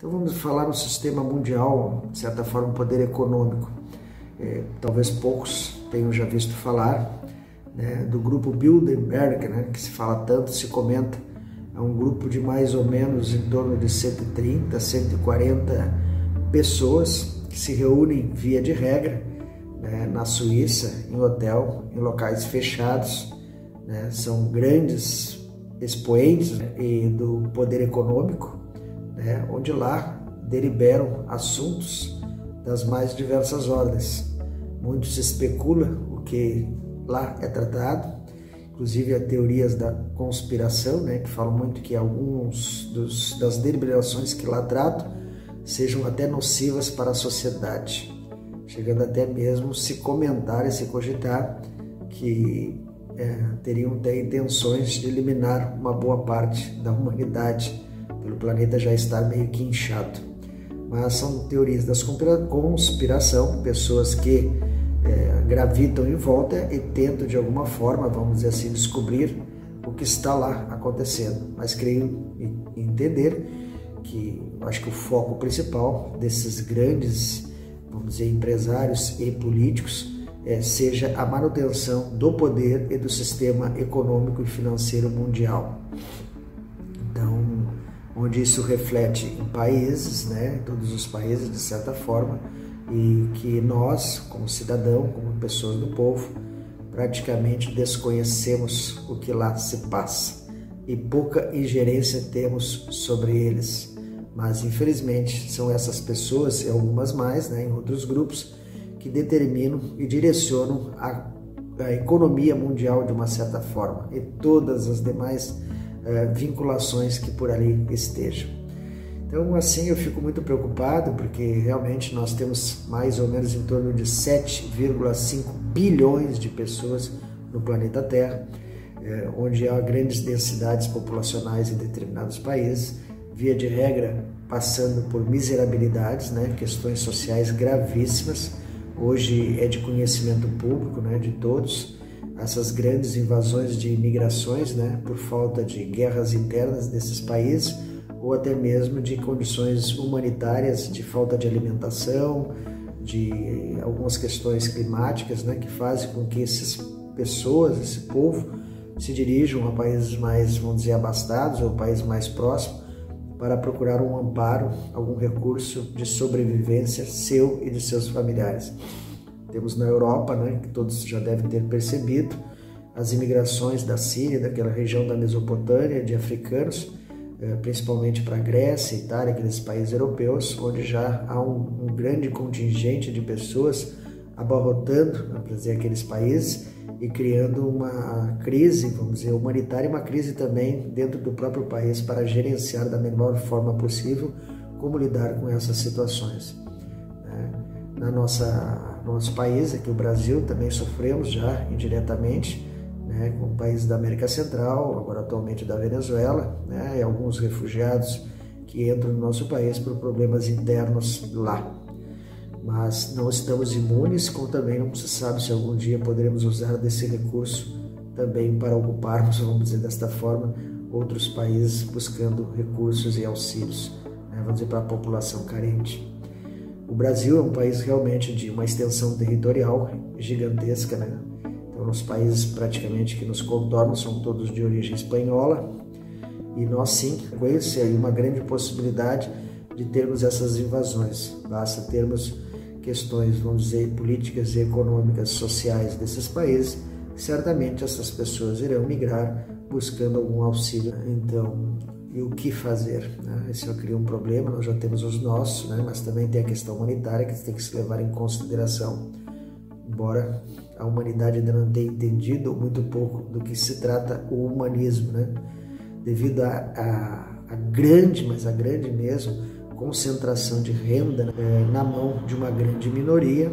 Então vamos falar no sistema mundial, de certa forma, um poder econômico. Talvez poucos tenham já visto falar, né, do grupo Bilderberg, né, que se fala tanto, se comenta. É um grupo de mais ou menos em torno de 130, 140 pessoas que se reúnem via de regra, né, na Suíça, em hotel, em locais fechados, né, são grandes expoentes, né, do poder econômico, né, onde lá deliberam assuntos das mais diversas ordens. Muito se especula o que lá é tratado, inclusive há teorias da conspiração, né, que falam muito que alguns das deliberações que lá tratam sejam até nocivas para a sociedade, chegando até mesmo se comentar e se cogitar que teriam até intenções de eliminar uma boa parte da humanidade, pelo planeta já estar meio que inchado. Mas são teorias da conspiração, pessoas que gravitam em volta e tentam de alguma forma, vamos dizer assim, descobrir o que está lá acontecendo. Mas creio entender que acho que o foco principal desses grandes, vamos dizer, empresários e políticos seja a manutenção do poder e do sistema econômico e financeiro mundial. Então, onde isso reflete em países, né, em todos os países de certa forma, e que nós, como cidadão, como pessoas do povo, praticamente desconhecemos o que lá se passa e pouca ingerência temos sobre eles. Mas, infelizmente, são essas pessoas, e algumas mais, né, em outros grupos, que determinam e direcionam a economia mundial de uma certa forma e todas as demais vinculações que por ali estejam. Então, assim, eu fico muito preocupado porque realmente nós temos mais ou menos em torno de 7,5 bilhões de pessoas no planeta Terra, onde há grandes densidades populacionais em determinados países, via de regra passando por miserabilidades, né, questões sociais gravíssimas. Hoje é de conhecimento público, né, de todos, essas grandes invasões de imigrações, né, por falta de guerras internas desses países, ou até mesmo de condições humanitárias, de falta de alimentação, de algumas questões climáticas, né, que fazem com que essas pessoas, esse povo, se dirijam a países mais, vamos dizer, abastados, ou países mais próximos, para procurar um amparo, algum recurso de sobrevivência seu e de seus familiares. Temos na Europa, né, que todos já devem ter percebido, as imigrações da Síria, daquela região da Mesopotâmia, de africanos, principalmente para a Grécia, Itália, aqueles países europeus, onde já há um grande contingente de pessoas abarrotando, para dizer, aqueles países e criando uma crise, vamos dizer, humanitária, uma crise também dentro do próprio país para gerenciar da melhor forma possível como lidar com essas situações. Na nosso país, aqui o Brasil, também sofremos já indiretamente, né, com países da América Central, agora atualmente da Venezuela, né, e alguns refugiados que entram no nosso país por problemas internos lá. Mas não estamos imunes, como também não se sabe se algum dia poderemos usar desse recurso também para ocuparmos, vamos dizer desta forma, outros países buscando recursos e auxílios, né, vamos dizer, para a população carente. O Brasil é um país realmente de uma extensão territorial gigantesca, né? Então, os países praticamente que nos contornam são todos de origem espanhola e nós sim, conhecemos aí uma grande possibilidade de termos essas invasões. Basta termos questões, vamos dizer, políticas e econômicas, sociais desses países, certamente essas pessoas irão migrar buscando algum auxílio. Então, e o que fazer? Esse já cria um problema, nós já temos os nossos, né? Mas também tem a questão humanitária que tem que se levar em consideração. Embora a humanidade ainda não tenha entendido muito pouco do que se trata o humanismo, né? Devido a grande, mas a grande mesmo, concentração de renda na mão de uma grande minoria,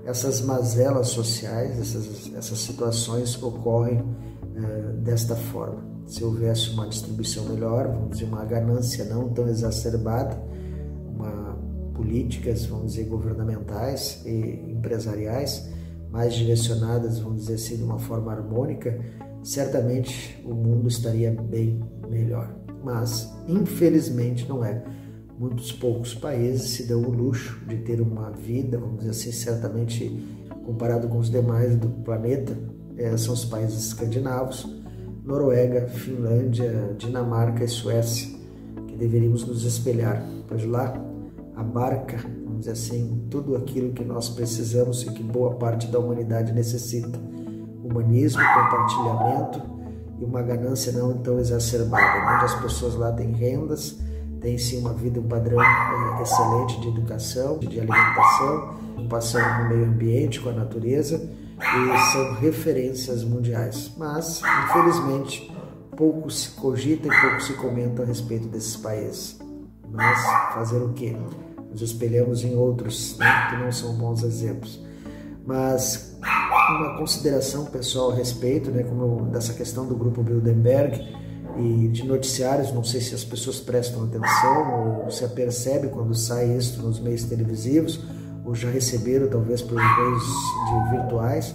essas mazelas sociais, essas situações ocorrem desta forma. Se houvesse uma distribuição melhor, vamos dizer, uma ganância não tão exacerbada, políticas, vamos dizer, governamentais e empresariais, mais direcionadas, vamos dizer assim, de uma forma harmônica, certamente o mundo estaria bem melhor. Mas, infelizmente, não é. Muitos poucos países se dão o luxo de ter uma vida, vamos dizer assim, certamente comparado com os demais do planeta, são os países escandinavos, Noruega, Finlândia, Dinamarca e Suécia, que deveríamos nos espelhar, pois lá abarca, vamos dizer assim, tudo aquilo que nós precisamos e que boa parte da humanidade necessita. Humanismo, compartilhamento e uma ganância não tão exacerbada, onde as pessoas lá têm rendas, têm sim uma vida, um padrão excelente de educação, de alimentação, preocupação com o meio ambiente, com a natureza, e são referências mundiais. Mas, infelizmente, pouco se cogita e pouco se comenta a respeito desses países. Mas fazer o quê? Nos espelhamos em outros, né, que não são bons exemplos. Mas uma consideração pessoal a respeito, né, como dessa questão do grupo Bilderberg e de noticiários, não sei se as pessoas prestam atenção ou se apercebem quando sai isso nos meios televisivos, ou já receberam talvez pelos meios virtuais.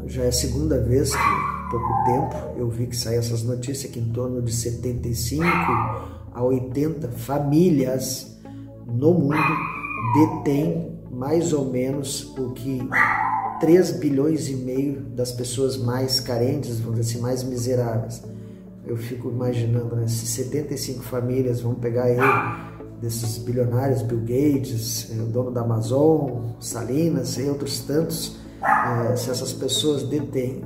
Já é a segunda vez que, há pouco tempo, eu vi que saem essas notícias que em torno de 75 a 80 famílias no mundo detêm mais ou menos o que 3 bilhões e meio das pessoas mais carentes, vamos dizer assim, mais miseráveis. Eu fico imaginando, né, se 75 famílias vão pegar aí desses bilionários, Bill Gates, o dono da Amazon, Salinas e outros tantos, se essas pessoas detêm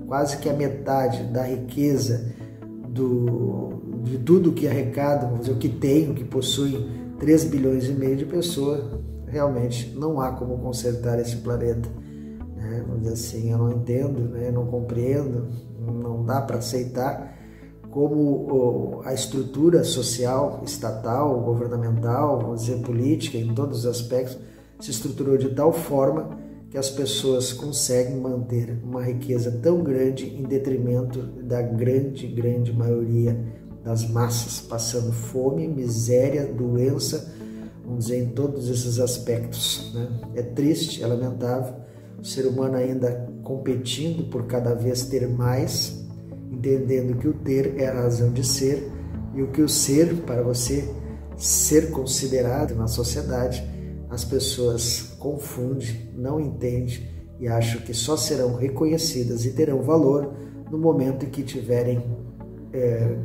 quase que a metade da riqueza de tudo que arrecadam, vamos dizer, o que tem, o que possuem 3 bilhões e meio de pessoas, realmente não há como consertar esse planeta. Vamos dizer assim, eu não entendo, não compreendo, não dá para aceitar como a estrutura social, estatal, governamental, vamos dizer, política, em todos os aspectos, se estruturou de tal forma que as pessoas conseguem manter uma riqueza tão grande em detrimento da grande maioria das massas, passando fome, miséria, doença, vamos dizer, em todos esses aspectos, né? É triste, é lamentável, o ser humano ainda competindo por cada vez ter mais, entendendo que o ter é a razão de ser, e o que o ser, para você ser considerado na sociedade, as pessoas confundem, não entendem e acham que só serão reconhecidas e terão valor no momento em que tiverem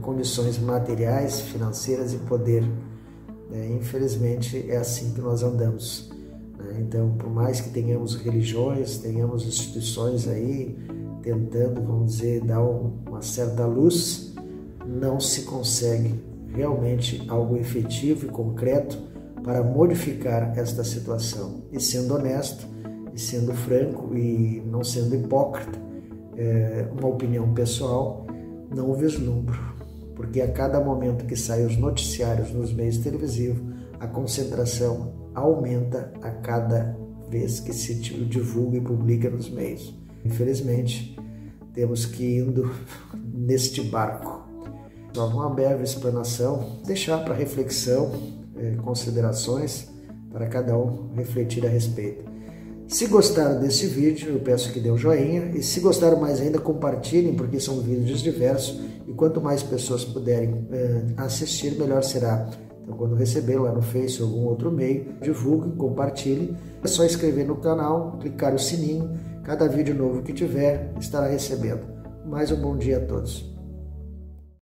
condições materiais, financeiras e poder. Infelizmente é assim que nós andamos. Então, por mais que tenhamos religiões, tenhamos instituições aí tentando, vamos dizer, dar uma certa luz, não se consegue realmente algo efetivo e concreto para modificar esta situação. E sendo honesto, e sendo franco, e não sendo hipócrita, uma opinião pessoal, não vislumbro, porque a cada momento que saem os noticiários nos meios televisivos, a concentração aumenta a cada vez que se divulga e publica nos meios. Infelizmente, temos que ir indo neste barco. Só uma breve explanação, deixar para reflexão, considerações para cada um refletir a respeito. Se gostaram desse vídeo, eu peço que dê um joinha, e se gostaram mais ainda, compartilhem, porque são vídeos diversos, e quanto mais pessoas puderem assistir, melhor será. Então, quando receber lá no Face ou algum outro meio, divulgue, compartilhe. É só inscrever no canal, clicar o sininho, cada vídeo novo que tiver estará recebendo. Mais um bom dia a todos.